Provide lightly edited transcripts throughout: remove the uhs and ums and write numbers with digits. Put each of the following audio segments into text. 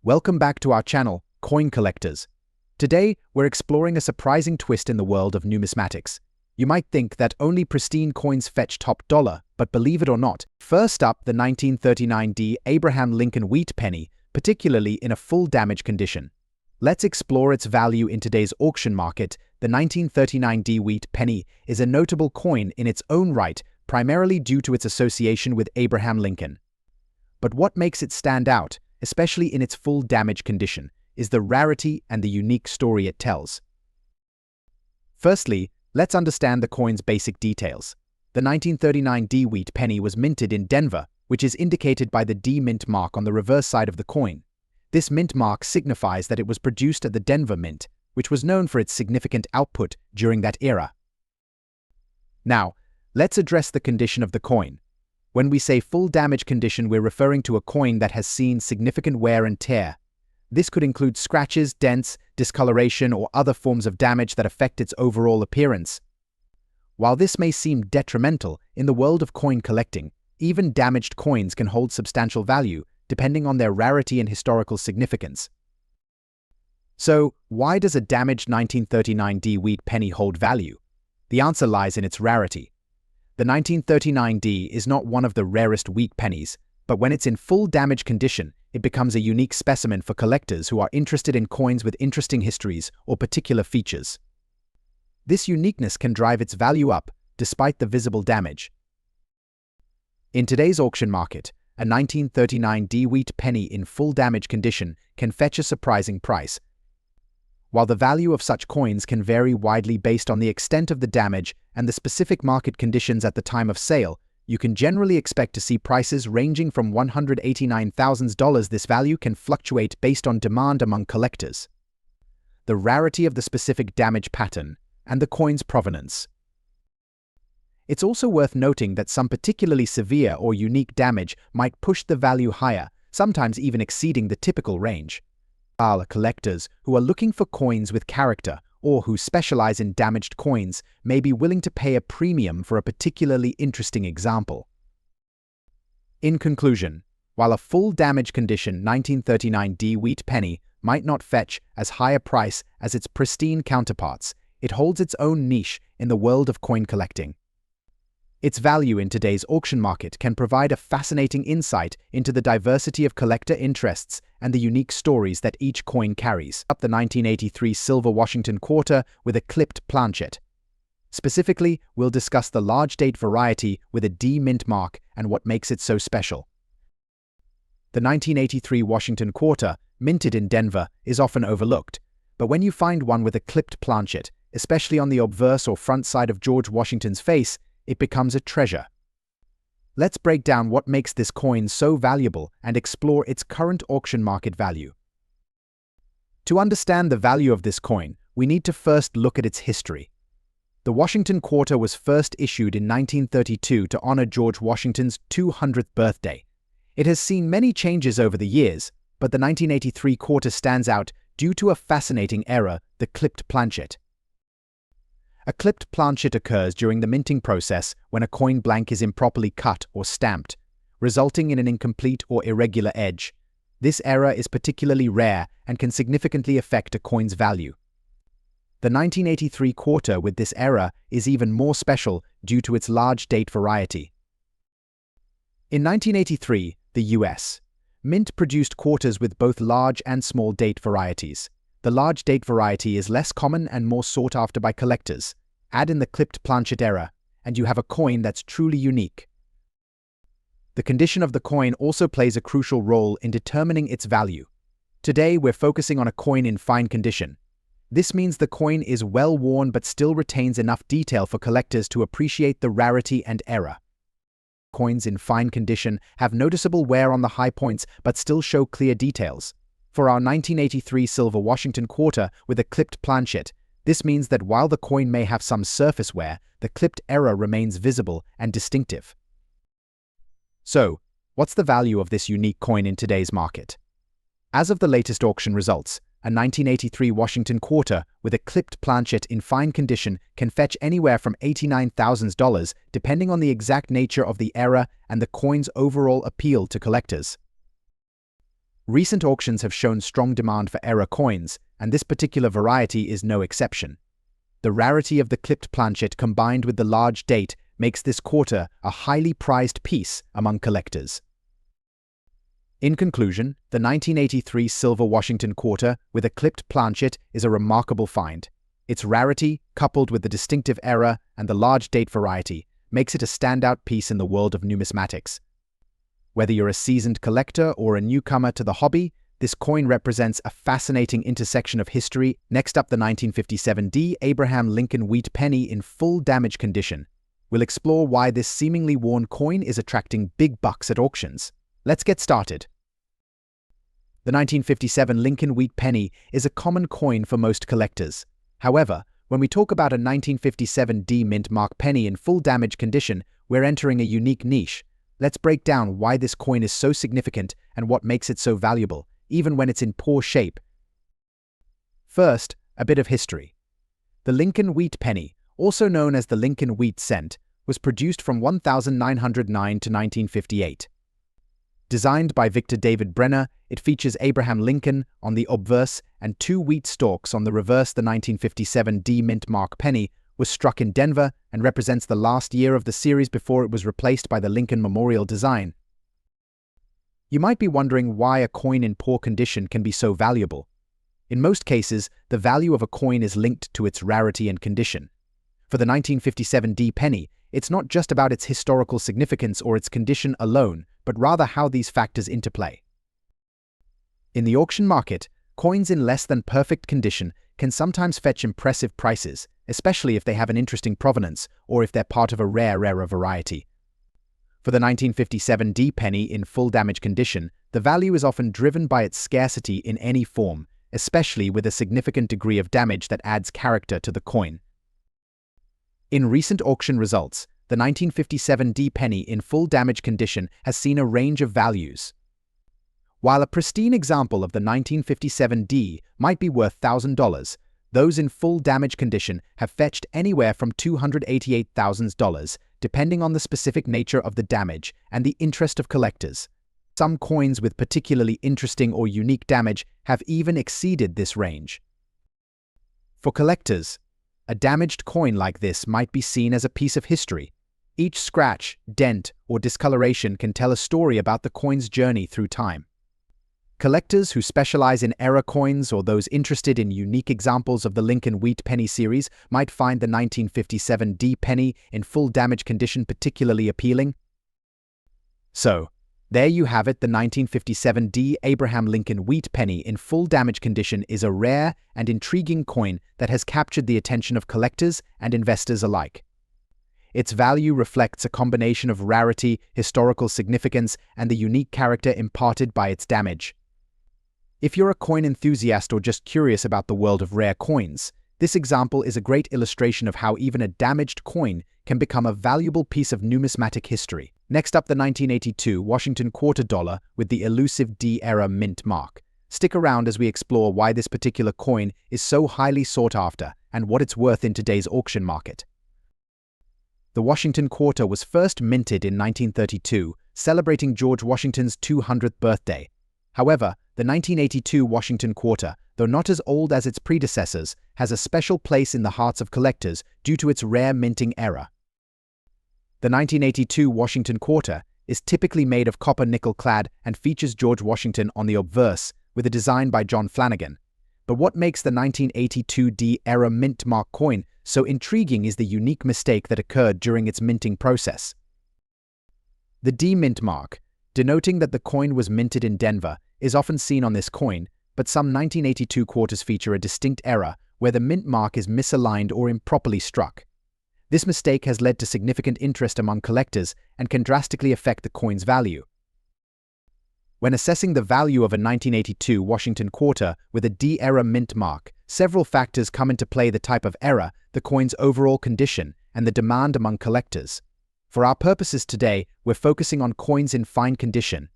Welcome back to our channel, Coin Collectors. Today, we're exploring a surprising twist in the world of numismatics. You might think that only pristine coins fetch top dollar, but believe it or not, first up, the 1939 Abraham Lincoln wheat penny, particularly in a full damage condition. Let's explore its value in today's auction market. The 1939 wheat penny is a notable coin in its own right, primarily due to its association with Abraham Lincoln. But what makes it stand out, especially in its full damage condition, is the rarity and the unique story it tells. Firstly, let's understand the coin's basic details. The 1939 wheat penny was minted in Denver, which is indicated by the D mint mark on the reverse side of the coin. This mint mark signifies that it was produced at the Denver Mint, which was known for its significant output during that era. Now, let's address the condition of the coin. When we say full damage condition, we're referring to a coin that has seen significant wear and tear. This could include scratches, dents, discoloration, or other forms of damage that affect its overall appearance. While this may seem detrimental, in the world of coin collecting, even damaged coins can hold substantial value, depending on their rarity and historical significance. So, why does a damaged 1939 wheat penny hold value? The answer lies in its rarity. The 1939 is not one of the rarest wheat pennies, but when it's in full damage condition, it becomes a unique specimen for collectors who are interested in coins with interesting histories or particular features. This uniqueness can drive its value up, despite the visible damage. In today's auction market, a 1939 wheat penny in full damage condition can fetch a surprising price. While the value of such coins can vary widely based on the extent of the damage and the specific market conditions at the time of sale, you can generally expect to see prices ranging from $189,000. This value can fluctuate based on demand among collectors, the rarity of the specific damage pattern, and the coin's provenance. It's also worth noting that some particularly severe or unique damage might push the value higher, sometimes even exceeding the typical range. Collectors who are looking for coins with character or who specialize in damaged coins may be willing to pay a premium for a particularly interesting example. In conclusion, while a full damage condition 1939 wheat penny might not fetch as high a price as its pristine counterparts, it holds its own niche in the world of coin collecting. Its value in today's auction market can provide a fascinating insight into the diversity of collector interests and the unique stories that each coin carries. Up the 1983 silver Washington quarter with a clipped planchet. Specifically, we'll discuss the large date variety with a D mint mark and what makes it so special. The 1983 Washington quarter, minted in Denver, is often overlooked, but when you find one with a clipped planchet, especially on the obverse or front side of George Washington's face, it becomes a treasure. Let's break down what makes this coin so valuable and explore its current auction market value. To understand the value of this coin, we need to first look at its history. The Washington quarter was first issued in 1932 to honor George Washington's 200th birthday. It has seen many changes over the years, but the 1983 quarter stands out due to a fascinating error, the clipped planchet. A clipped planchet occurs during the minting process when a coin blank is improperly cut or stamped, resulting in an incomplete or irregular edge. This error is particularly rare and can significantly affect a coin's value. The 1983 quarter with this error is even more special due to its large date variety. In 1983, the U.S. Mint produced quarters with both large and small date varieties. The large date variety is less common and more sought after by collectors. Add in the clipped planchet error, and you have a coin that's truly unique. The condition of the coin also plays a crucial role in determining its value. Today, we're focusing on a coin in fine condition. This means the coin is well worn but still retains enough detail for collectors to appreciate the rarity and error. Coins in fine condition have noticeable wear on the high points but still show clear details. For our 1983 silver Washington quarter with a clipped planchet, this means that while the coin may have some surface wear, the clipped error remains visible and distinctive. So, what's the value of this unique coin in today's market? As of the latest auction results, a 1983 Washington quarter with a clipped planchet in fine condition can fetch anywhere from $89,000 depending on the exact nature of the error and the coin's overall appeal to collectors. Recent auctions have shown strong demand for era coins, and this particular variety is no exception. The rarity of the clipped planchet combined with the large date makes this quarter a highly prized piece among collectors. In conclusion, the 1983 silver Washington quarter with a clipped planchet is a remarkable find. Its rarity, coupled with the distinctive era and the large date variety, makes it a standout piece in the world of numismatics. Whether you're a seasoned collector or a newcomer to the hobby, this coin represents a fascinating intersection of history. Next up, the 1957 Abraham Lincoln wheat penny in full damage condition. We'll explore why this seemingly worn coin is attracting big bucks at auctions. Let's get started. The 1957 Lincoln wheat penny is a common coin for most collectors. However, when we talk about a 1957 mint mark penny in full damage condition, we're entering a unique niche. Let's break down why this coin is so significant and what makes it so valuable, even when it's in poor shape. First, a bit of history. The Lincoln wheat penny, also known as the Lincoln wheat cent, was produced from 1909 to 1958. Designed by Victor David Brenner, it features Abraham Lincoln on the obverse and two wheat stalks on the reverse. The 1957 mint mark penny was struck in Denver and represents the last year of the series before it was replaced by the Lincoln Memorial design. You might be wondering why a coin in poor condition can be so valuable. In most cases, the value of a coin is linked to its rarity and condition. For the 1957 penny, it's not just about its historical significance or its condition alone, but rather how these factors interplay. In the auction market, coins in less than perfect condition can sometimes fetch impressive prices, especially if they have an interesting provenance or if they're part of a rare variety. For the 1957 penny in full damage condition, the value is often driven by its scarcity in any form, especially with a significant degree of damage that adds character to the coin. In recent auction results, the 1957 penny in full damage condition has seen a range of values. While a pristine example of the 1957 might be worth $1,000, those in full damage condition have fetched anywhere from $288,000, depending on the specific nature of the damage and the interest of collectors. Some coins with particularly interesting or unique damage have even exceeded this range. For collectors, a damaged coin like this might be seen as a piece of history. Each scratch, dent, or discoloration can tell a story about the coin's journey through time. Collectors who specialize in era coins or those interested in unique examples of the Lincoln wheat penny series might find the 1957 penny in full damage condition particularly appealing. So, there you have it. The 1957 Abraham Lincoln wheat penny in full damage condition is a rare and intriguing coin that has captured the attention of collectors and investors alike. Its value reflects a combination of rarity, historical significance, and the unique character imparted by its damage. If you're a coin enthusiast or just curious about the world of rare coins, this example is a great illustration of how even a damaged coin can become a valuable piece of numismatic history. Next up, the 1982 Washington quarter dollar with the elusive D-era mint mark. Stick around as we explore why this particular coin is so highly sought after and what it's worth in today's auction market. The Washington quarter was first minted in 1932, celebrating George Washington's 200th birthday. However, the 1982 Washington quarter, though not as old as its predecessors, has a special place in the hearts of collectors due to its rare minting era. The 1982 Washington quarter is typically made of copper nickel-clad and features George Washington on the obverse, with a design by John Flanagan. But what makes the 1982 D-era mint mark coin so intriguing is the unique mistake that occurred during its minting process. The D mint mark, denoting that the coin was minted in Denver, is often seen on this coin, but some 1982 quarters feature a distinct error where the mint mark is misaligned or improperly struck. This mistake has led to significant interest among collectors and can drastically affect the coin's value. When assessing the value of a 1982 Washington quarter with a D-era mint mark, several factors come into play: the type of error, the coin's overall condition, and the demand among collectors. For our purposes today, we're focusing on coins in fine condition.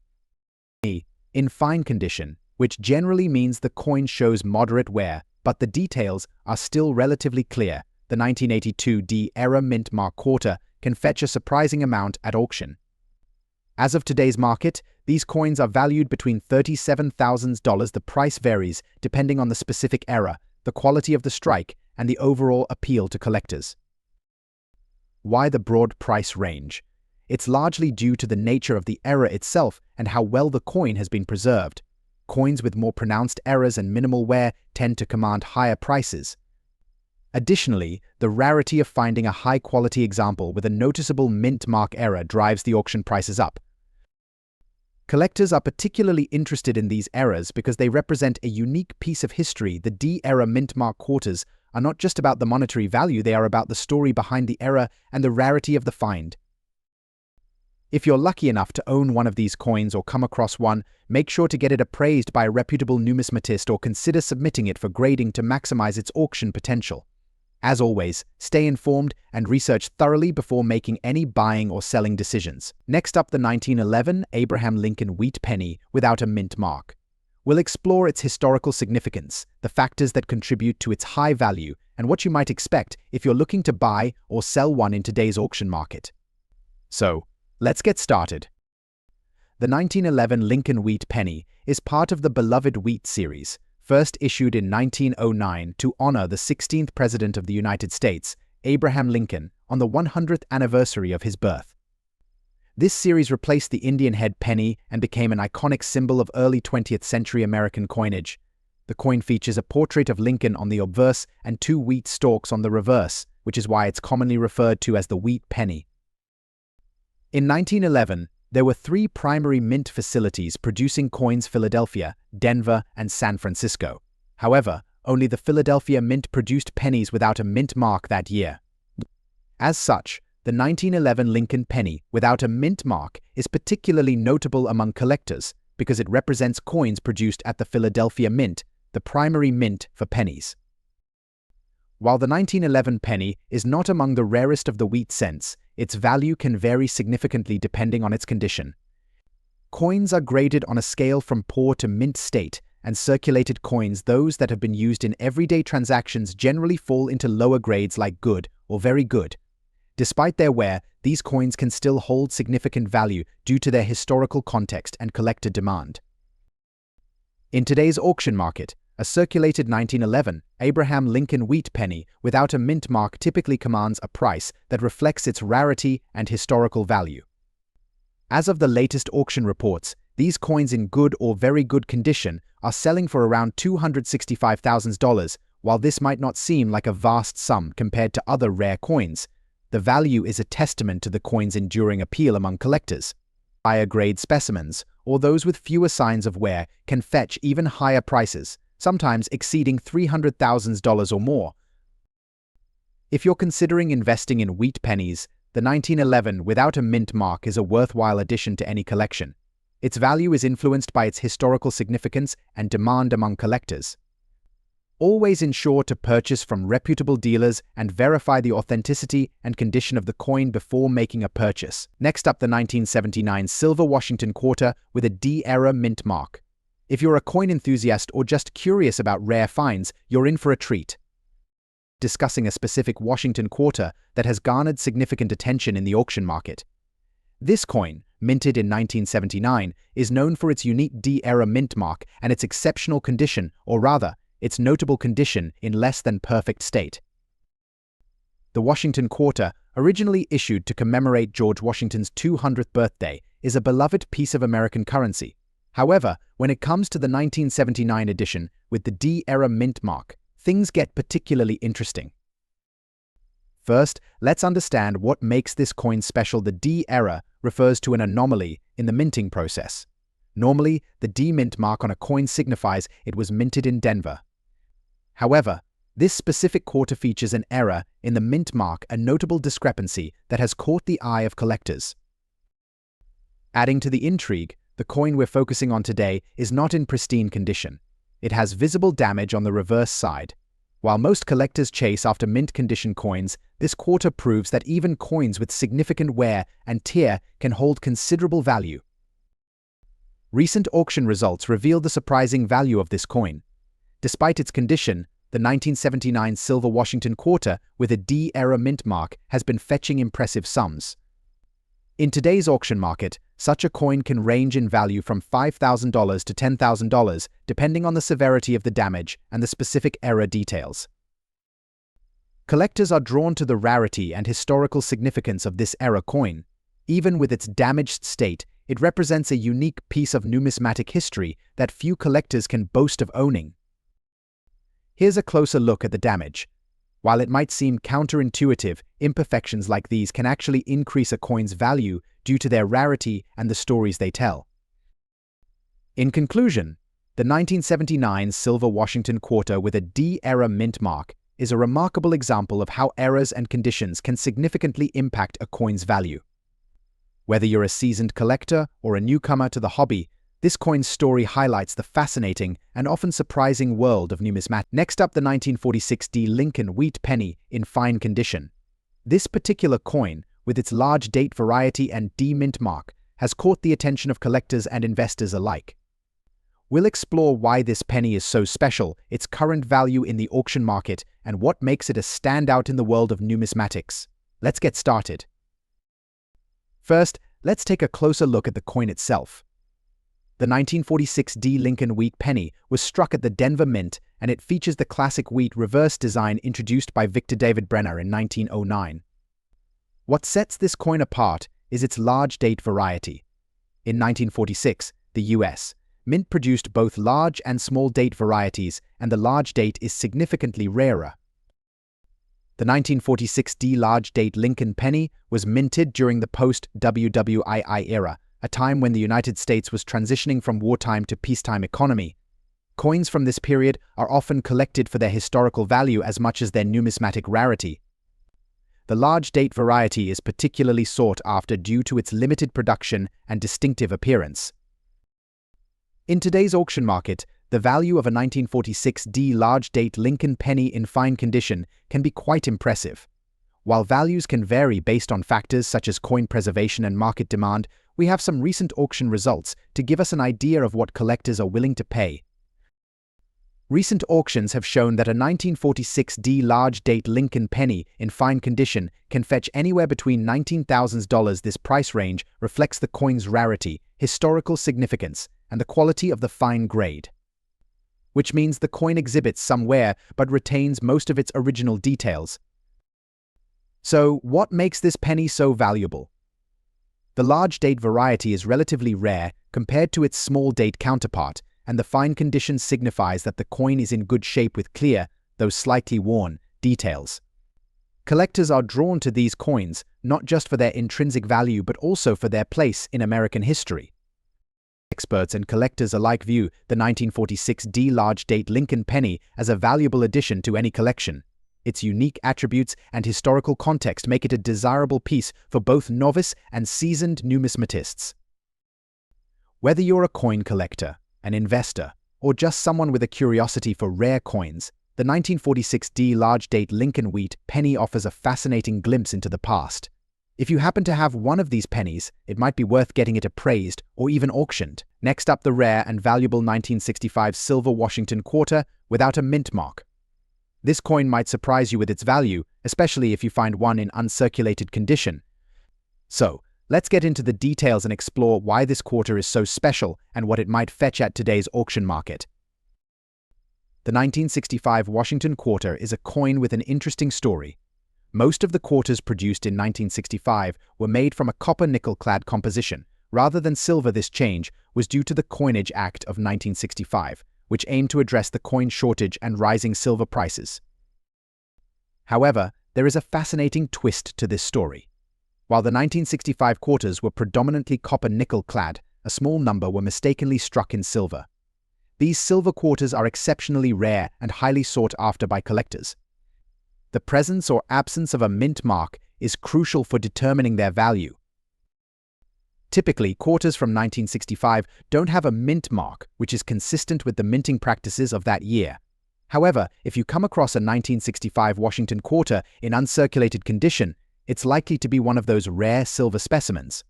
In fine condition, which generally means the coin shows moderate wear, but the details are still relatively clear. The 1982 D-era mint mark quarter can fetch a surprising amount at auction. As of today's market, these coins are valued between $37,000. The price varies depending on the specific era, the quality of the strike, and the overall appeal to collectors. Why the broad price range? It's largely due to the nature of the era itself and how well the coin has been preserved. Coins with more pronounced errors and minimal wear tend to command higher prices. Additionally, the rarity of finding a high-quality example with a noticeable mint mark error drives the auction prices up. Collectors are particularly interested in these errors because they represent a unique piece of history. The D-era mint mark quarters are not just about the monetary value, they are about the story behind the error and the rarity of the find. If you're lucky enough to own one of these coins or come across one, make sure to get it appraised by a reputable numismatist or consider submitting it for grading to maximize its auction potential. As always, stay informed and research thoroughly before making any buying or selling decisions. Next up, the 1911 Abraham Lincoln wheat penny without a mint mark. We'll explore its historical significance, the factors that contribute to its high value, and what you might expect if you're looking to buy or sell one in today's auction market. So, let's get started. The 1911 Lincoln wheat penny is part of the beloved wheat series, first issued in 1909 to honor the 16th President of the United States, Abraham Lincoln, on the 100th anniversary of his birth. This series replaced the Indian head penny and became an iconic symbol of early 20th century American coinage. The coin features a portrait of Lincoln on the obverse and 2 wheat stalks on the reverse, which is why it's commonly referred to as the wheat penny. In 1911, there were 3 primary mint facilities producing coins: Philadelphia, Denver, and San Francisco. However, only the Philadelphia Mint produced pennies without a mint mark that year. As such, the 1911 Lincoln penny without a mint mark is particularly notable among collectors because it represents coins produced at the Philadelphia Mint, the primary mint for pennies. While the 1911 penny is not among the rarest of the wheat cents, its value can vary significantly depending on its condition. Coins are graded on a scale from poor to mint state, and circulated coins, those that have been used in everyday transactions, generally fall into lower grades like good or very good. Despite their wear, these coins can still hold significant value due to their historical context and collector demand. In today's auction market, a circulated 1911 Abraham Lincoln wheat penny without a mint mark typically commands a price that reflects its rarity and historical value. As of the latest auction reports, these coins in good or very good condition are selling for around $265,000. While this might not seem like a vast sum compared to other rare coins, the value is a testament to the coin's enduring appeal among collectors. Higher grade specimens, or those with fewer signs of wear, can fetch even higher prices, sometimes exceeding $300,000 or more. If you're considering investing in wheat pennies, the 1911 without a mint mark is a worthwhile addition to any collection. Its value is influenced by its historical significance and demand among collectors. Always ensure to purchase from reputable dealers and verify the authenticity and condition of the coin before making a purchase. Next up, the 1979 silver Washington quarter with a D-era mint mark. If you're a coin enthusiast or just curious about rare finds, you're in for a treat. Discussing a specific Washington quarter that has garnered significant attention in the auction market. This coin, minted in 1979, is known for its unique D-era mint mark and its exceptional condition, or rather, its notable condition in less than perfect state. The Washington quarter, originally issued to commemorate George Washington's 200th birthday, is a beloved piece of American currency. However, when it comes to the 1979 edition with the D-era mint mark, things get particularly interesting. First, let's understand what makes this coin special. The D-era refers to an anomaly in the minting process. Normally, the D-mint mark on a coin signifies it was minted in Denver. However, this specific quarter features an error in the mint mark, a notable discrepancy that has caught the eye of collectors. Adding to the intrigue, the coin we're focusing on today is not in pristine condition. It has visible damage on the reverse side. While most collectors chase after mint condition coins, this quarter proves that even coins with significant wear and tear can hold considerable value. Recent auction results reveal the surprising value of this coin. Despite its condition, the 1979 silver Washington quarter with a D-era mint mark has been fetching impressive sums. In today's auction market, such a coin can range in value from $5,000 to $10,000, depending on the severity of the damage and the specific era details. Collectors are drawn to the rarity and historical significance of this era coin. Even with its damaged state, it represents a unique piece of numismatic history that few collectors can boast of owning. Here's a closer look at the damage. While it might seem counterintuitive, imperfections like these can actually increase a coin's value due to their rarity and the stories they tell. In conclusion, the 1979 silver Washington quarter with a D-era mint mark is a remarkable example of how eras and conditions can significantly impact a coin's value. Whether you're a seasoned collector or a newcomer to the hobby, this coin's story highlights the fascinating and often surprising world of numismatics. Next up, the 1946 D Lincoln wheat penny in fine condition. This particular coin, with its large date variety and D mint mark, has caught the attention of collectors and investors alike. We'll explore why this penny is so special, its current value in the auction market, and what makes it a standout in the world of numismatics. Let's get started. First, let's take a closer look at the coin itself. The 1946 D Lincoln wheat penny was struck at the Denver Mint, and it features the classic wheat reverse design introduced by Victor David Brenner in 1909. What sets this coin apart is its large date variety. In 1946, the U.S. Mint produced both large and small date varieties, and the large date is significantly rarer. The 1946 D large date Lincoln penny was minted during the post-WWII era, a time when the United States was transitioning from wartime to peacetime economy. Coins from this period are often collected for their historical value as much as their numismatic rarity. The large date variety is particularly sought after due to its limited production and distinctive appearance. In today's auction market, the value of a 1946 D large date Lincoln penny in fine condition can be quite impressive. While values can vary based on factors such as coin preservation and market demand, we have some recent auction results to give us an idea of what collectors are willing to pay. Recent auctions have shown that a 1946 D large date Lincoln penny in fine condition can fetch anywhere between $19,000. This price range reflects the coin's rarity, historical significance, and the quality of the fine grade, which means the coin exhibits some wear but retains most of its original details. So, what makes this penny so valuable? The large date variety is relatively rare compared to its small date counterpart, and the fine condition signifies that the coin is in good shape with clear, though slightly worn, details. Collectors are drawn to these coins not just for their intrinsic value but also for their place in American history. Experts and collectors alike view the 1946 D large date Lincoln penny as a valuable addition to any collection. Its unique attributes and historical context make it a desirable piece for both novice and seasoned numismatists. Whether you're a coin collector, an investor, or just someone with a curiosity for rare coins, the 1946 D large date Lincoln wheat penny offers a fascinating glimpse into the past. If you happen to have one of these pennies, it might be worth getting it appraised or even auctioned. Next up, the rare and valuable 1965 silver Washington quarter without a mint mark. This coin might surprise you with its value, especially if you find one in uncirculated condition. So, let's get into the details and explore why this quarter is so special and what it might fetch at today's auction market. The 1965 Washington quarter is a coin with an interesting story. Most of the quarters produced in 1965 were made from a copper-nickel-clad composition. Rather than silver, this change was due to the Coinage Act of 1965, which aimed to address the coin shortage and rising silver prices. However, there is a fascinating twist to this story. While the 1965 quarters were predominantly copper-nickel-clad, a small number were mistakenly struck in silver. These silver quarters are exceptionally rare and highly sought after by collectors. The presence or absence of a mint mark is crucial for determining their value. Typically, quarters from 1965 don't have a mint mark, which is consistent with the minting practices of that year. However, if you come across a 1965 Washington quarter in uncirculated condition, it's likely to be one of those rare silver specimens.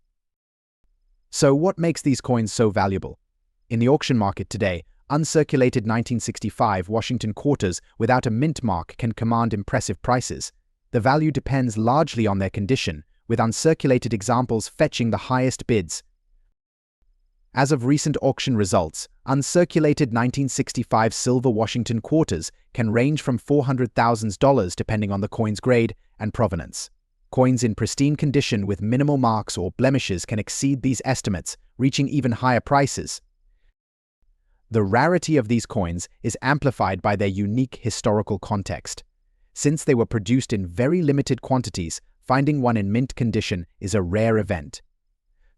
So what makes these coins so valuable? In the auction market today, uncirculated 1965 Washington quarters without a mint mark can command impressive prices. The value depends largely on their condition, with uncirculated examples fetching the highest bids. As of recent auction results, uncirculated 1965 silver Washington quarters can range from $400,000 depending on the coin's grade and provenance. Coins in pristine condition with minimal marks or blemishes can exceed these estimates, reaching even higher prices. The rarity of these coins is amplified by their unique historical context. Since they were produced in very limited quantities, finding one in mint condition is a rare event.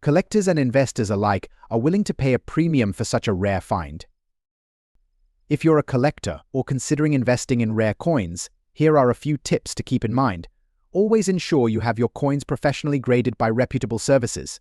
Collectors and investors alike are willing to pay a premium for such a rare find. If you're a collector or considering investing in rare coins, here are a few tips to keep in mind. Always ensure you have your coins professionally graded by reputable services.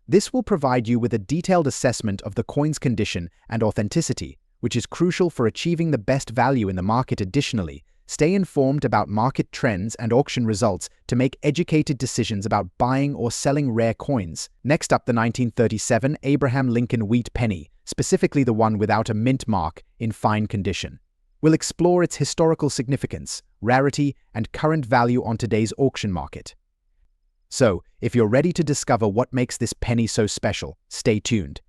This will provide you with a detailed assessment of the coin's condition and authenticity, which is crucial for achieving the best value in the market. Additionally, stay informed about market trends and auction results to make educated decisions about buying or selling rare coins. Next up, the 1937 Abraham Lincoln Wheat Penny, specifically the one without a mint mark, in fine condition. We'll explore its historical significance, rarity, and current value on today's auction market. So, if you're ready to discover what makes this penny so special, stay tuned.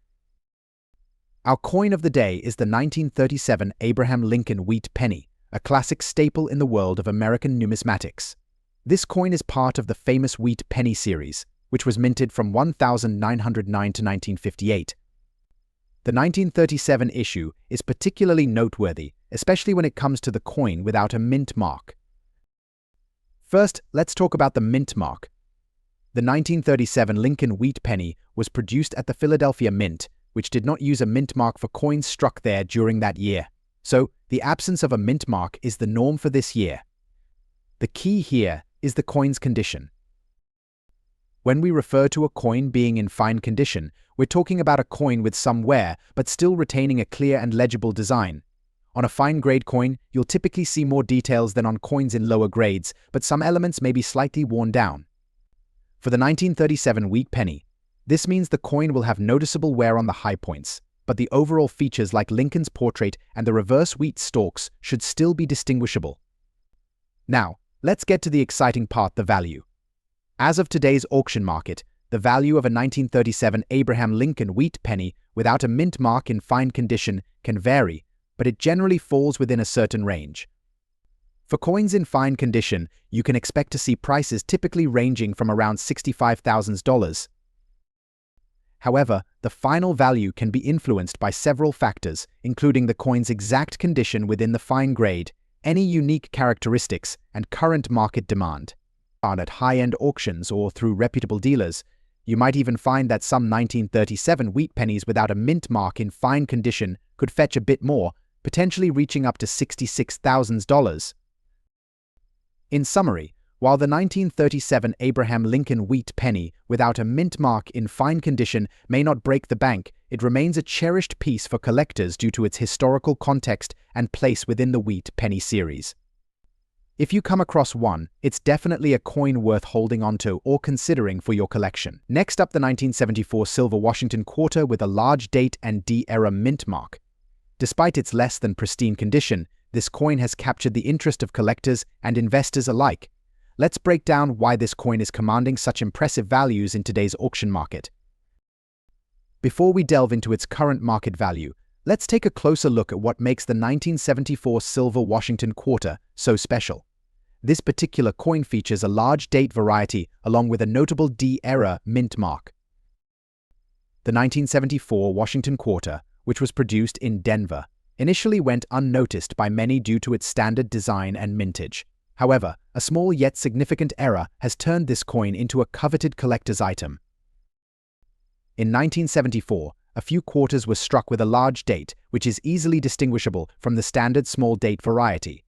Our coin of the day is the 1937 Abraham Lincoln Wheat Penny, a classic staple in the world of American numismatics. This coin is part of the famous Wheat Penny series, which was minted from 1909 to 1958. The 1937 issue is particularly noteworthy, especially when it comes to the coin without a mint mark. First, let's talk about the mint mark. The 1937 Lincoln Wheat Penny was produced at the Philadelphia Mint, which did not use a mint mark for coins struck there during that year. So, the absence of a mint mark is the norm for this year. The key here is the coin's condition. When we refer to a coin being in fine condition, we're talking about a coin with some wear, but still retaining a clear and legible design. On a fine-grade coin, you'll typically see more details than on coins in lower grades, but some elements may be slightly worn down. For the 1937 Wheat Penny, this means the coin will have noticeable wear on the high points, but the overall features like Lincoln's portrait and the reverse wheat stalks should still be distinguishable. Now, let's get to the exciting part, the value. As of today's auction market, the value of a 1937 Abraham Lincoln Wheat Penny without a mint mark in fine condition can vary, but it generally falls within a certain range. For coins in fine condition, you can expect to see prices typically ranging from around $65,000. However, the final value can be influenced by several factors, including the coin's exact condition within the fine grade, any unique characteristics, and current market demand. At high-end auctions or through reputable dealers, you might even find that some 1937 wheat pennies without a mint mark in fine condition could fetch a bit more, potentially reaching up to $66,000. In summary, while the 1937 Abraham Lincoln Wheat Penny without a mint mark in fine condition may not break the bank, it remains a cherished piece for collectors due to its historical context and place within the Wheat Penny series. If you come across one, it's definitely a coin worth holding onto or considering for your collection. Next up, the 1974 silver Washington quarter with a large date and D-era mint mark. Despite its less than pristine condition, this coin has captured the interest of collectors and investors alike. Let's break down why this coin is commanding such impressive values in today's auction market. Before we delve into its current market value, let's take a closer look at what makes the 1974 silver Washington quarter so special. This particular coin features a large date variety along with a notable D-era mint mark. The 1974 Washington quarter, which was produced in Denver, initially went unnoticed by many due to its standard design and mintage. However, a small yet significant error has turned this coin into a coveted collector's item. In 1974, a few quarters were struck with a large date, which is easily distinguishable from the standard small date variety.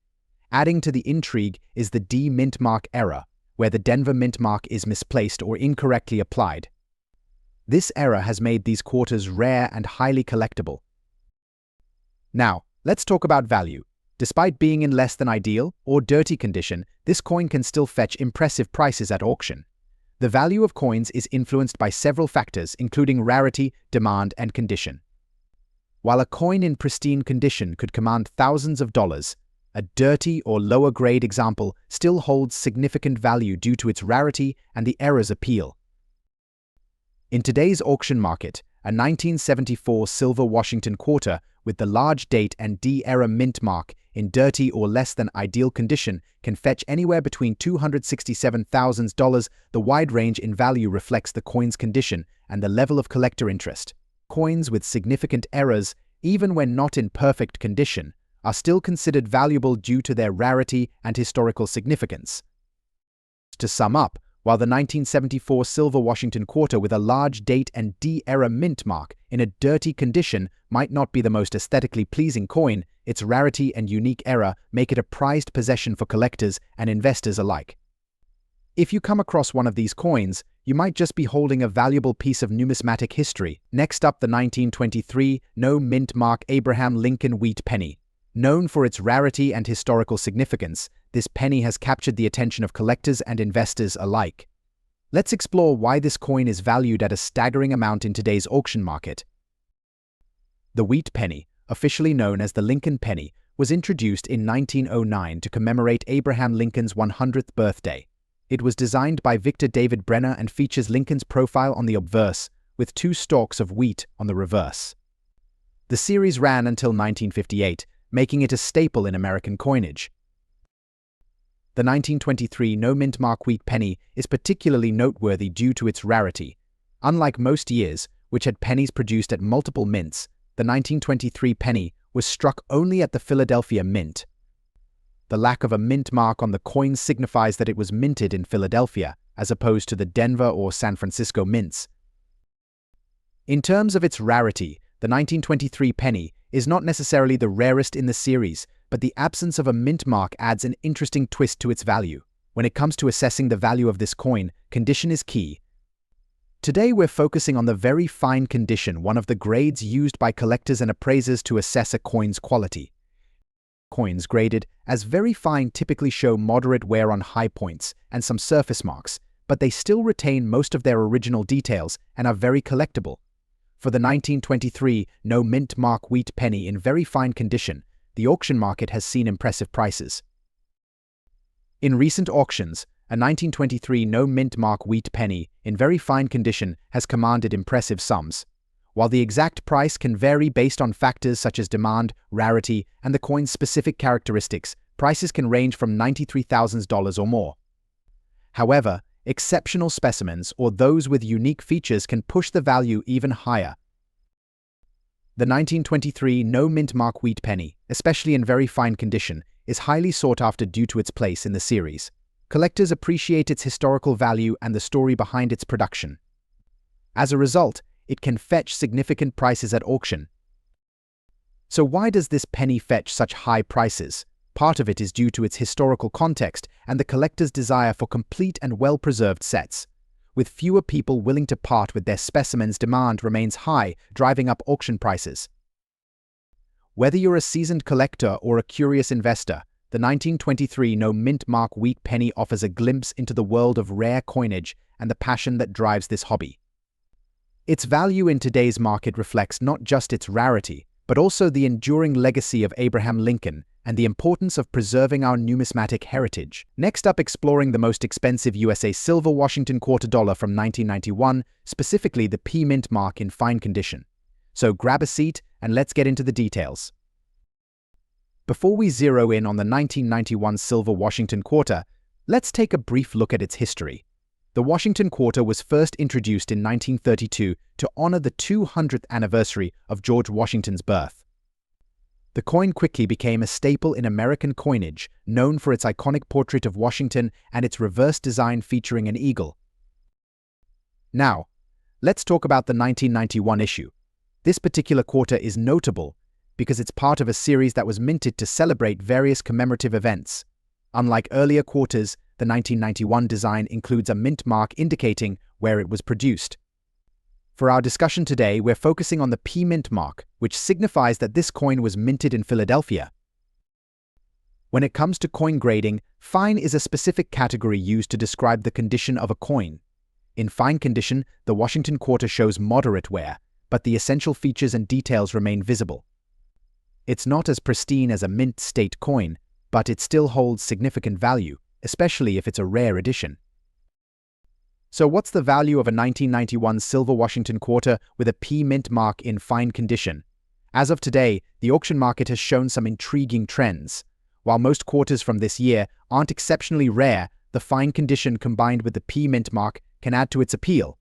Adding to the intrigue is the D mint mark error, where the Denver mint mark is misplaced or incorrectly applied. This error has made these quarters rare and highly collectible. Now, let's talk about value. Despite being in less than ideal or dirty condition, this coin can still fetch impressive prices at auction. The value of coins is influenced by several factors, including rarity, demand, and condition. While a coin in pristine condition could command thousands of dollars, a dirty or lower grade example still holds significant value due to its rarity and the error's appeal. In today's auction market, a 1974 silver Washington quarter with the large date and D-era mint mark in dirty or less than ideal condition can fetch anywhere between $267,000. The wide range in value reflects the coin's condition and the level of collector interest. Coins with significant errors, even when not in perfect condition, are still considered valuable due to their rarity and historical significance. To sum up, while the 1974 silver Washington quarter with a large date and D-era mint mark in a dirty condition might not be the most aesthetically pleasing coin, its rarity and unique era make it a prized possession for collectors and investors alike. If you come across one of these coins, you might just be holding a valuable piece of numismatic history. Next up, the 1923 no mint mark Abraham Lincoln wheat penny. Known for its rarity and historical significance, this penny has captured the attention of collectors and investors alike. Let's explore why this coin is valued at a staggering amount in today's auction market. The wheat penny, officially known as the Lincoln penny, was introduced in 1909 to commemorate Abraham Lincoln's 100th birthday. It was designed by Victor David Brenner and features Lincoln's profile on the obverse, with 2 stalks of wheat on the reverse. The series ran until 1958, making it a staple in American coinage. The 1923 no mint mark wheat penny is particularly noteworthy due to its rarity. Unlike most years, which had pennies produced at multiple mints, the 1923 penny was struck only at the Philadelphia Mint. The lack of a mint mark on the coin signifies that it was minted in Philadelphia, as opposed to the Denver or San Francisco mints. In terms of its rarity, the 1923 penny is not necessarily the rarest in the series, but the absence of a mint mark adds an interesting twist to its value. When it comes to assessing the value of this coin, condition is key. Today we're focusing on the very fine condition, one of the grades used by collectors and appraisers to assess a coin's quality. Coins graded as very fine typically show moderate wear on high points and some surface marks, but they still retain most of their original details and are very collectible. For the 1923 no mint mark wheat penny in very fine condition, the auction market has seen impressive prices. In recent auctions, a 1923 no mint mark wheat penny in very fine condition has commanded impressive sums. While the exact price can vary based on factors such as demand, rarity, and the coin's specific characteristics, prices can range from $93,000 or more. However, exceptional specimens or those with unique features can push the value even higher. The 1923 no mint mark wheat penny, especially in very fine condition, is highly sought after due to its place in the series. Collectors appreciate its historical value and the story behind its production. As a result, it can fetch significant prices at auction. So why does this penny fetch such high prices? Part of it is due to its historical context and the collector's desire for complete and well-preserved sets. With fewer people willing to part with their specimens, demand remains high, driving up auction prices. Whether you're a seasoned collector or a curious investor, the 1923 no mint mark wheat penny offers a glimpse into the world of rare coinage and the passion that drives this hobby. Its value in today's market reflects not just its rarity, but also the enduring legacy of Abraham Lincoln and the importance of preserving our numismatic heritage. Next up, exploring the most expensive USA silver Washington quarter dollar from 1991, specifically the P mint mark in fine condition. So grab a seat and let's get into the details. Before we zero in on the 1991 silver Washington quarter, let's take a brief look at its history. The Washington quarter was first introduced in 1932 to honor the 200th anniversary of George Washington's birth. The coin quickly became a staple in American coinage, known for its iconic portrait of Washington and its reverse design featuring an eagle. Now, let's talk about the 1991 issue. This particular quarter is notable because it's part of a series that was minted to celebrate various commemorative events. Unlike earlier quarters, the 1991 design includes a mint mark indicating where it was produced. For our discussion today, we're focusing on the P mint mark, which signifies that this coin was minted in Philadelphia. When it comes to coin grading, fine is a specific category used to describe the condition of a coin. In fine condition, the Washington quarter shows moderate wear, but the essential features and details remain visible. It's not as pristine as a mint state coin, but it still holds significant value, especially if it's a rare edition. So what's the value of a 1991 silver Washington quarter with a P mint mark in fine condition? As of today, the auction market has shown some intriguing trends. While most quarters from this year aren't exceptionally rare, the fine condition combined with the P mint mark can add to its appeal.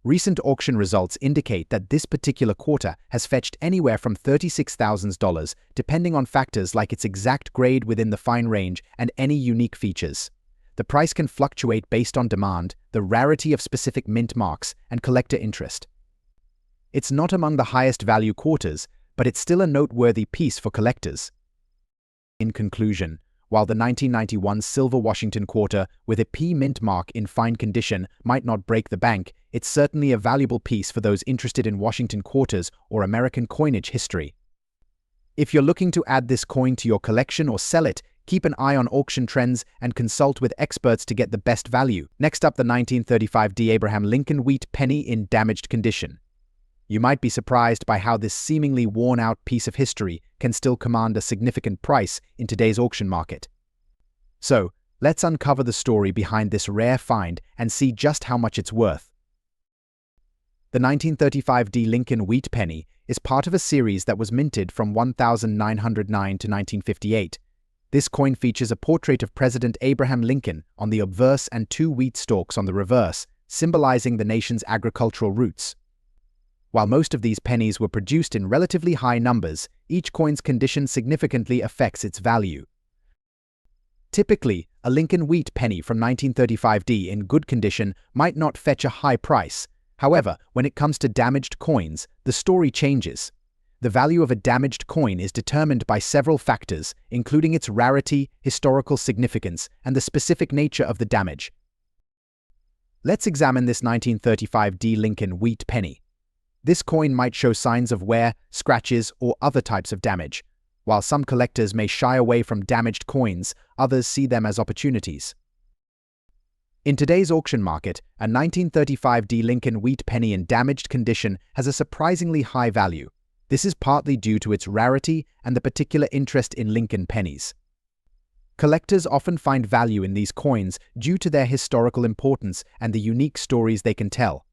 Recent auction results indicate that this particular quarter has fetched anywhere from $36,000, depending on factors like its exact grade within the fine range and any unique features. The price can fluctuate based on demand, the rarity of specific mint marks, and collector interest. It's not among the highest value quarters, but it's still a noteworthy piece for collectors. In conclusion, while the 1991 silver Washington quarter with a P mint mark in fine condition might not break the bank, it's certainly a valuable piece for those interested in Washington quarters or American coinage history. If you're looking to add this coin to your collection or sell it, keep an eye on auction trends and consult with experts to get the best value. Next up, the 1935 D. Abraham Lincoln wheat penny in damaged condition. You might be surprised by how this seemingly worn-out piece of history can still command a significant price in today's auction market. So, let's uncover the story behind this rare find and see just how much it's worth. The 1935 D. Lincoln wheat penny is part of a series that was minted from 1909 to 1958. This coin features a portrait of President Abraham Lincoln on the obverse and two wheat stalks on the reverse, symbolizing the nation's agricultural roots. While most of these pennies were produced in relatively high numbers, each coin's condition significantly affects its value. Typically, a Lincoln wheat penny from 1935D in good condition might not fetch a high price. However, when it comes to damaged coins, the story changes. The value of a damaged coin is determined by several factors, including its rarity, historical significance, and the specific nature of the damage. Let's examine this 1935D Lincoln wheat penny. This coin might show signs of wear, scratches, or other types of damage. While some collectors may shy away from damaged coins, others see them as opportunities. In today's auction market, a 1935D Lincoln wheat penny in damaged condition has a surprisingly high value. This is partly due to its rarity and the particular interest in Lincoln pennies. Collectors often find value in these coins due to their historical importance and the unique stories they can tell.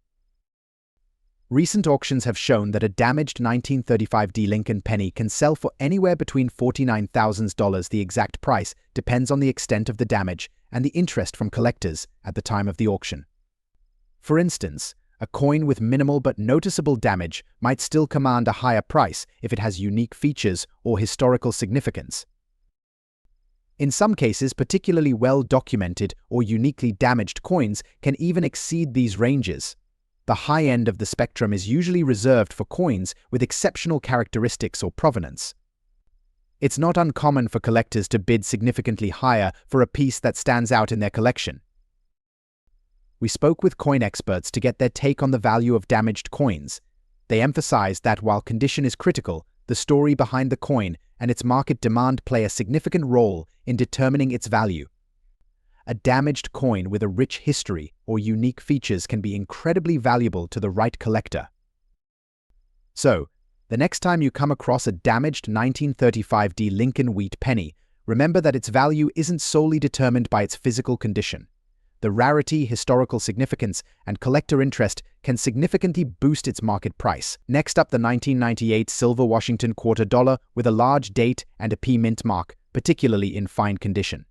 Recent auctions have shown that a damaged 1935D Lincoln penny can sell for anywhere between $49,000. The exact price depends on the extent of the damage and the interest from collectors at the time of the auction. For instance, a coin with minimal but noticeable damage might still command a higher price if it has unique features or historical significance. In some cases, particularly well-documented or uniquely damaged coins can even exceed these ranges. The high end of the spectrum is usually reserved for coins with exceptional characteristics or provenance. It's not uncommon for collectors to bid significantly higher for a piece that stands out in their collection. We spoke with coin experts to get their take on the value of damaged coins. They emphasized that while condition is critical, the story behind the coin and its market demand play a significant role in determining its value. A damaged coin with a rich history or unique features can be incredibly valuable to the right collector. So, the next time you come across a damaged 1935D Lincoln wheat penny, remember that its value isn't solely determined by its physical condition. The rarity, historical significance, and collector interest can significantly boost its market price. Next up, the 1998 silver Washington quarter dollar with a large date and a P mint mark, particularly in fine condition.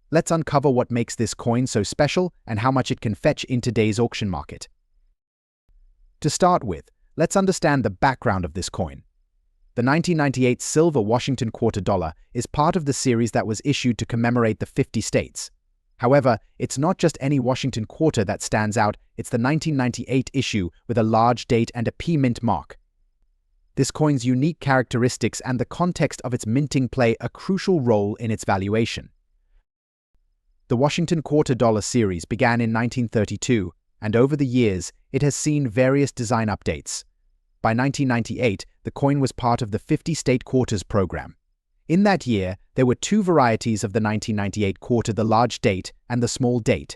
Let's uncover what makes this coin so special and how much it can fetch in today's auction market. To start with, let's understand the background of this coin. The 1998 silver Washington quarter dollar is part of the series that was issued to commemorate the 50 states. However, it's not just any Washington quarter that stands out, it's the 1998 issue with a large date and a P mint mark. This coin's unique characteristics and the context of its minting play a crucial role in its valuation. The Washington quarter dollar series began in 1932, and over the years, it has seen various design updates. By 1998, the coin was part of the 50-state quarters program. In that year, there were two varieties of the 1998 quarter, the large date and the small date.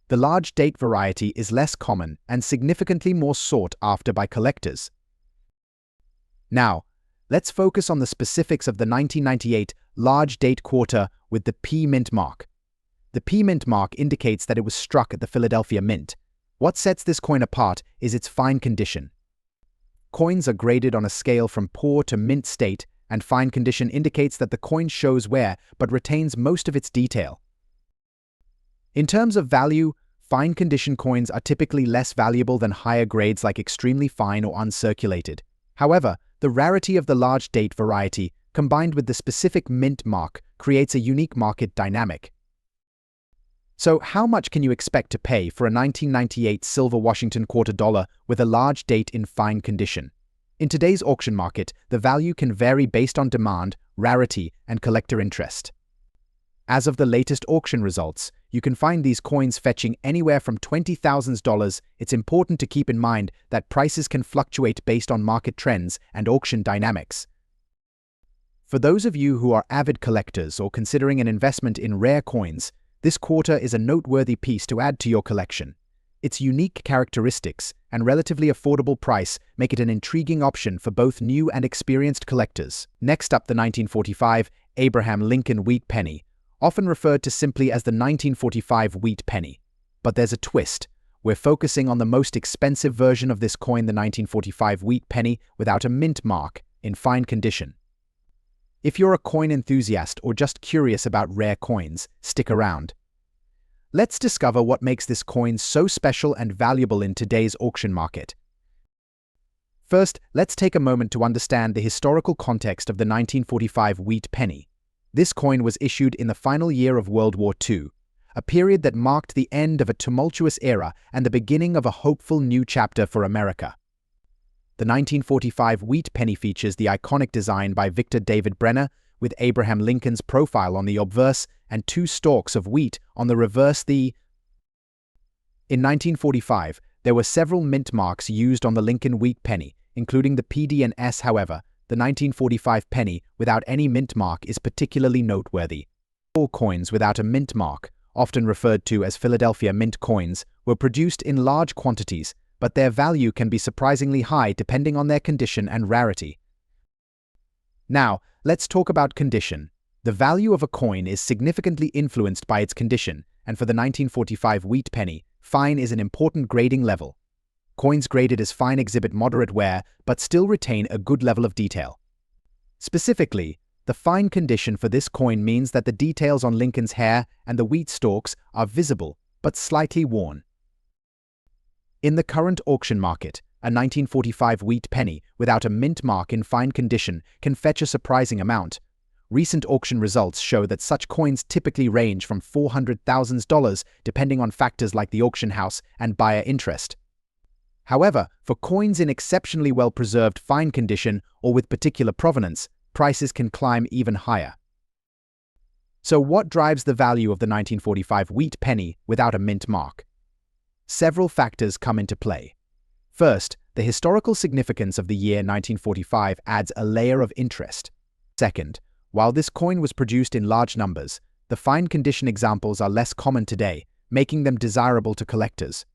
The large date variety is less common and significantly more sought after by collectors. Now, let's focus on the specifics of the 1998 large date quarter with the P mint mark. The P mint mark indicates that it was struck at the Philadelphia Mint. What sets this coin apart is its fine condition. Coins are graded on a scale from poor to mint state, and fine condition indicates that the coin shows wear but retains most of its detail. In terms of value, fine condition coins are typically less valuable than higher grades like extremely fine or uncirculated. However, the rarity of the large date variety, combined with the specific mint mark, creates a unique market dynamic. So, how much can you expect to pay for a 1998 silver Washington quarter dollar with a large date in fine condition? In today's auction market, the value can vary based on demand, rarity, and collector interest. As of the latest auction results, you can find these coins fetching anywhere from $20,000. It's important to keep in mind that prices can fluctuate based on market trends and auction dynamics. For those of you who are avid collectors or considering an investment in rare coins, this quarter is a noteworthy piece to add to your collection. Its unique characteristics and relatively affordable price make it an intriguing option for both new and experienced collectors. Next up, the 1945 Abraham Lincoln wheat penny, often referred to simply as the 1945 wheat penny. But there's a twist. We're focusing on the most expensive version of this coin, the 1945 wheat penny without a mint mark, in fine condition. If you're a coin enthusiast or just curious about rare coins, stick around. Let's discover what makes this coin so special and valuable in today's auction market. First, let's take a moment to understand the historical context of the 1945 wheat penny. This coin was issued in the final year of World War II, a period that marked the end of a tumultuous era and the beginning of a hopeful new chapter for America. The 1945 wheat penny features the iconic design by Victor David Brenner, with Abraham Lincoln's profile on the obverse and two stalks of wheat on the reverse. In 1945, there were several mint marks used on the Lincoln wheat penny, including the PD and S. However, the 1945 penny without any mint mark is particularly noteworthy. All coins without a mint mark, often referred to as Philadelphia Mint coins, were produced in large quantities, but their value can be surprisingly high depending on their condition and rarity. Now, let's talk about condition. The value of a coin is significantly influenced by its condition, and for the 1945 wheat penny, fine is an important grading level. Coins graded as fine exhibit moderate wear, but still retain a good level of detail. Specifically, the fine condition for this coin means that the details on Lincoln's hair and the wheat stalks are visible, but slightly worn. In the current auction market, a 1945 wheat penny without a mint mark in fine condition can fetch a surprising amount. Recent auction results show that such coins typically range from $400,000 depending on factors like the auction house and buyer interest. However, for coins in exceptionally well-preserved fine condition or with particular provenance, prices can climb even higher. So what drives the value of the 1945 wheat penny without a mint mark? Several factors come into play. First, the historical significance of the year 1945 adds a layer of interest. Second, while this coin was produced in large numbers, the fine condition examples are less common today, making them desirable to collectors.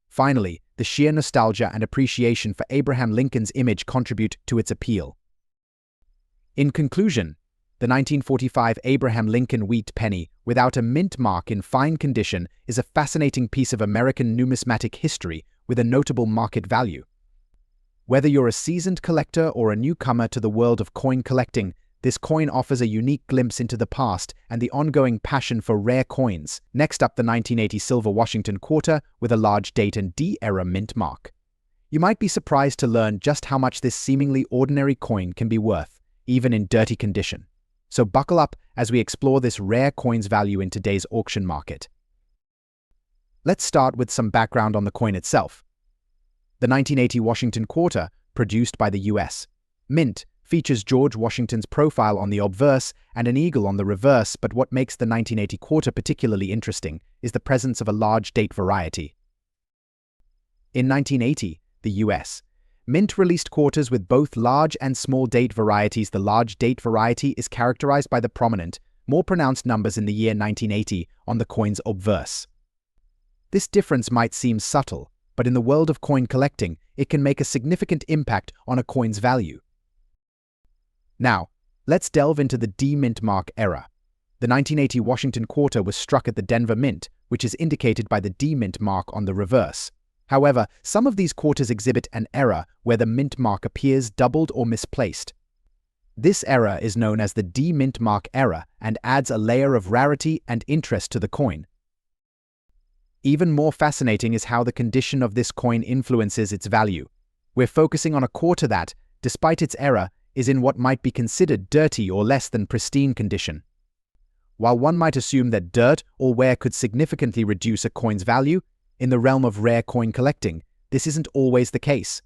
Finally, the sheer nostalgia and appreciation for Abraham Lincoln's image contribute to its appeal. In conclusion, the 1945 Abraham Lincoln wheat penny without a mint mark in fine condition is a fascinating piece of American numismatic history with a notable market value. Whether you're a seasoned collector or a newcomer to the world of coin collecting, this coin offers a unique glimpse into the past and the ongoing passion for rare coins. Next up, the 1980 silver Washington quarter with a large date and D-era mint mark. You might be surprised to learn just how much this seemingly ordinary coin can be worth, even in dirty condition. So buckle up as we explore this rare coin's value in today's auction market. Let's start with some background on the coin itself. The 1980 Washington quarter, produced by the U.S. Mint, features George Washington's profile on the obverse and an eagle on the reverse, but what makes the 1980 quarter particularly interesting is the presence of a large date variety. In 1980, the U.S. Mint released quarters with both large and small date varieties. The large date variety is characterized by the prominent, more pronounced numbers in the year 1980 on the coin's obverse. This difference might seem subtle, but in the world of coin collecting, it can make a significant impact on a coin's value. Now, let's delve into the D-mint mark era. The The 1980 Washington quarter was struck at the Denver Mint, which is indicated by the D mint mark on the reverse. However, some of these quarters exhibit an error where the mint mark appears doubled or misplaced. This error is known as the D mint mark error and adds a layer of rarity and interest to the coin. Even more fascinating is how the condition of this coin influences its value. We're focusing on a quarter that, despite its error, is in what might be considered dirty or less than pristine condition. While one might assume that dirt or wear could significantly reduce a coin's value, in the realm of rare coin collecting, this isn't always the case.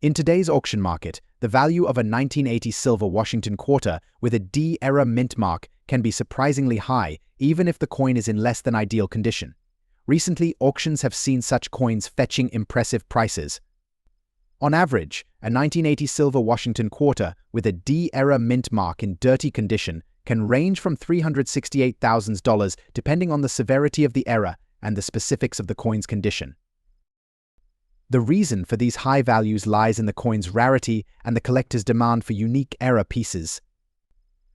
In today's auction market, the value of a 1980 silver Washington quarter with a D-era mint mark can be surprisingly high, even if the coin is in less than ideal condition. Recently, auctions have seen such coins fetching impressive prices. On average, a 1980 silver Washington quarter with a D-era mint mark in dirty condition can range from $368,000 depending on the severity of the error and the specifics of the coin's condition. The reason for these high values lies in the coin's rarity and the collector's demand for unique error pieces.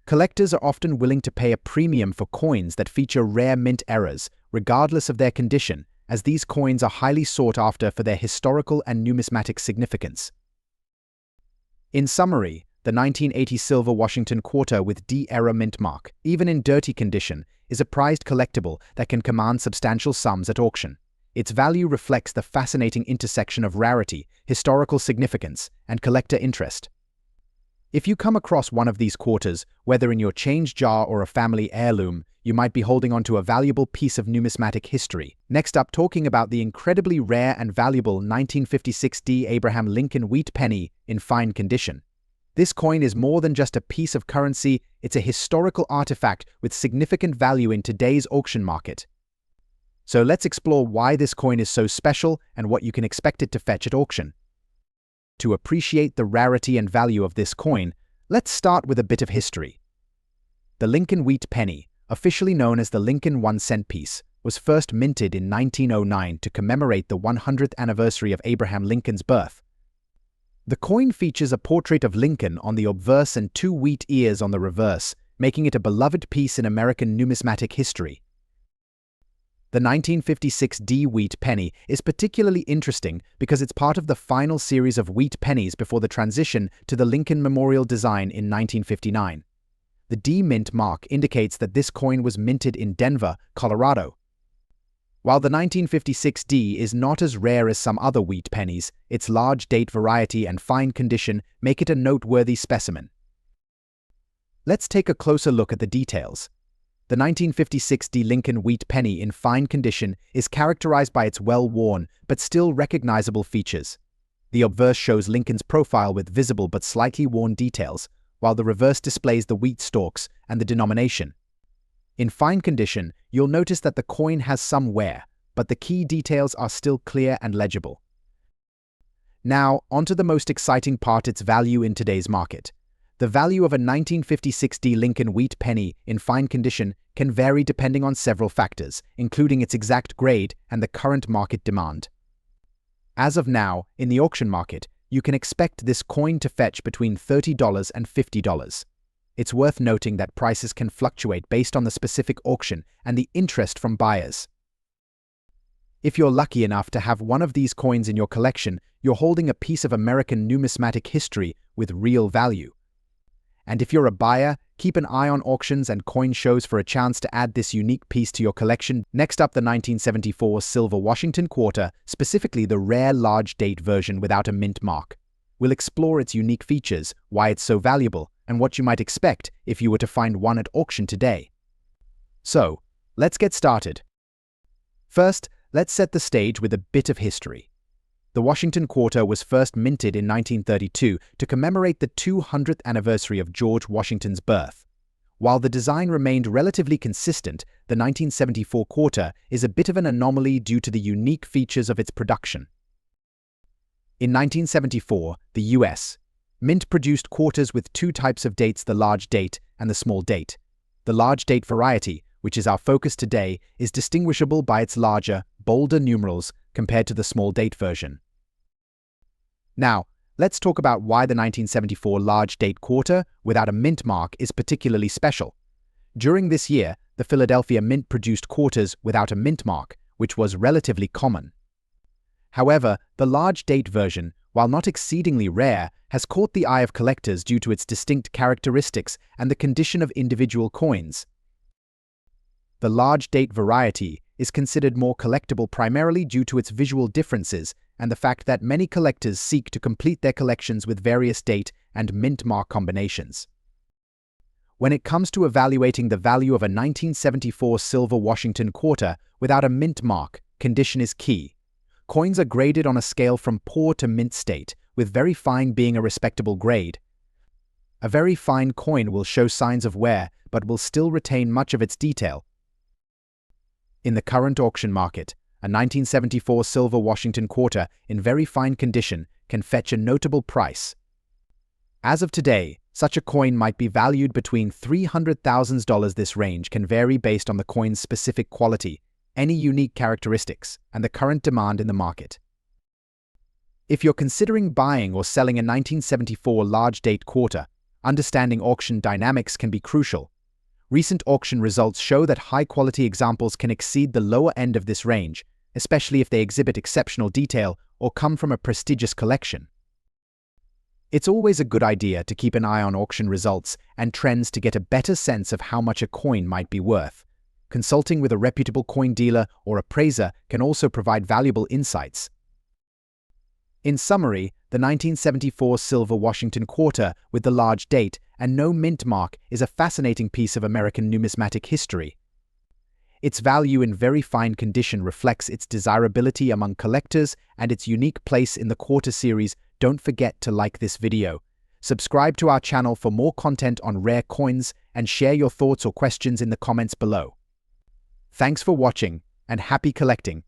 Collectors are often willing to pay a premium for coins that feature rare mint errors, regardless of their condition, as these coins are highly sought after for their historical and numismatic significance. In summary, the 1980 silver Washington quarter with D-era mint mark, even in dirty condition, is a prized collectible that can command substantial sums at auction. Its value reflects the fascinating intersection of rarity, historical significance, and collector interest. If you come across one of these quarters, whether in your change jar or a family heirloom, you might be holding onto a valuable piece of numismatic history. Next up, talking about the incredibly rare and valuable 1956 D Abraham Lincoln wheat penny in fine condition. This coin is more than just a piece of currency, it's a historical artifact with significant value in today's auction market. So let's explore why this coin is so special and what you can expect it to fetch at auction. To appreciate the rarity and value of this coin, let's start with a bit of history. The Lincoln wheat penny, officially known as the Lincoln 1-cent piece, was first minted in 1909 to commemorate the 100th anniversary of Abraham Lincoln's birth. The coin features a portrait of Lincoln on the obverse and 2 wheat ears on the reverse, making it a beloved piece in American numismatic history. The 1956 D wheat penny is particularly interesting because it's part of the final series of wheat pennies before the transition to the Lincoln Memorial design in 1959. The D mint mark indicates that this coin was minted in Denver, Colorado. While the 1956 D is not as rare as some other wheat pennies, its large date variety and fine condition make it a noteworthy specimen. Let's take a closer look at the details. The 1956 D Lincoln wheat penny in fine condition is characterized by its well-worn but still recognizable features. The obverse shows Lincoln's profile with visible but slightly worn details, while the reverse displays the wheat stalks and the denomination. In fine condition, you'll notice that the coin has some wear, but the key details are still clear and legible. Now, onto the most exciting part: its value in today's market. The value of a 1956 D Lincoln wheat penny in fine condition can vary depending on several factors, including its exact grade and the current market demand. As of now, in the auction market, you can expect this coin to fetch between $30 and $50. It's worth noting that prices can fluctuate based on the specific auction and the interest from buyers. If you're lucky enough to have one of these coins in your collection, you're holding a piece of American numismatic history with real value. And if you're a buyer, keep an eye on auctions and coin shows for a chance to add this unique piece to your collection. Next up, the 1974 silver Washington quarter, specifically the rare large date version without a mint mark. We'll explore its unique features, why it's so valuable, and what you might expect if you were to find one at auction today. So, let's get started. First, let's set the stage with a bit of history. The Washington quarter was first minted in 1932 to commemorate the 200th anniversary of George Washington's birth. While the design remained relatively consistent, the 1974 quarter is a bit of an anomaly due to the unique features of its production. In 1974, the U.S. Mint produced quarters with 2 types of dates: the large date and the small date. The large date variety, which is our focus today, is distinguishable by its larger, bolder numerals compared to the small date version. Now, let's talk about why the 1974 large date quarter without a mint mark is particularly special. During this year, the Philadelphia Mint produced quarters without a mint mark, which was relatively common. However, the large date version, while not exceedingly rare, has caught the eye of collectors due to its distinct characteristics and the condition of individual coins. The large date variety is considered more collectible primarily due to its visual differences and the fact that many collectors seek to complete their collections with various date and mint mark combinations. When it comes to evaluating the value of a 1974 silver Washington quarter without a mint mark, condition is key. Coins are graded on a scale from poor to mint state, with very fine being a respectable grade. A very fine coin will show signs of wear but will still retain much of its detail. In the current auction market, a 1974 silver Washington quarter in very fine condition can fetch a notable price. As of today, such a coin might be valued between $300,000. This range can vary based on the coin's specific quality, any unique characteristics, and the current demand in the market. If you're considering buying or selling a 1974 large-date quarter, understanding auction dynamics can be crucial. Recent auction results show that high-quality examples can exceed the lower end of this range, especially if they exhibit exceptional detail or come from a prestigious collection. It's always a good idea to keep an eye on auction results and trends to get a better sense of how much a coin might be worth. Consulting with a reputable coin dealer or appraiser can also provide valuable insights. In summary, the 1974 silver Washington quarter with the large date and no mint mark is a fascinating piece of American numismatic history. Its value in very fine condition reflects its desirability among collectors and its unique place in the quarter series. Don't forget to like this video, subscribe to our channel for more content on rare coins, and share your thoughts or questions in the comments below. Thanks for watching, and happy collecting!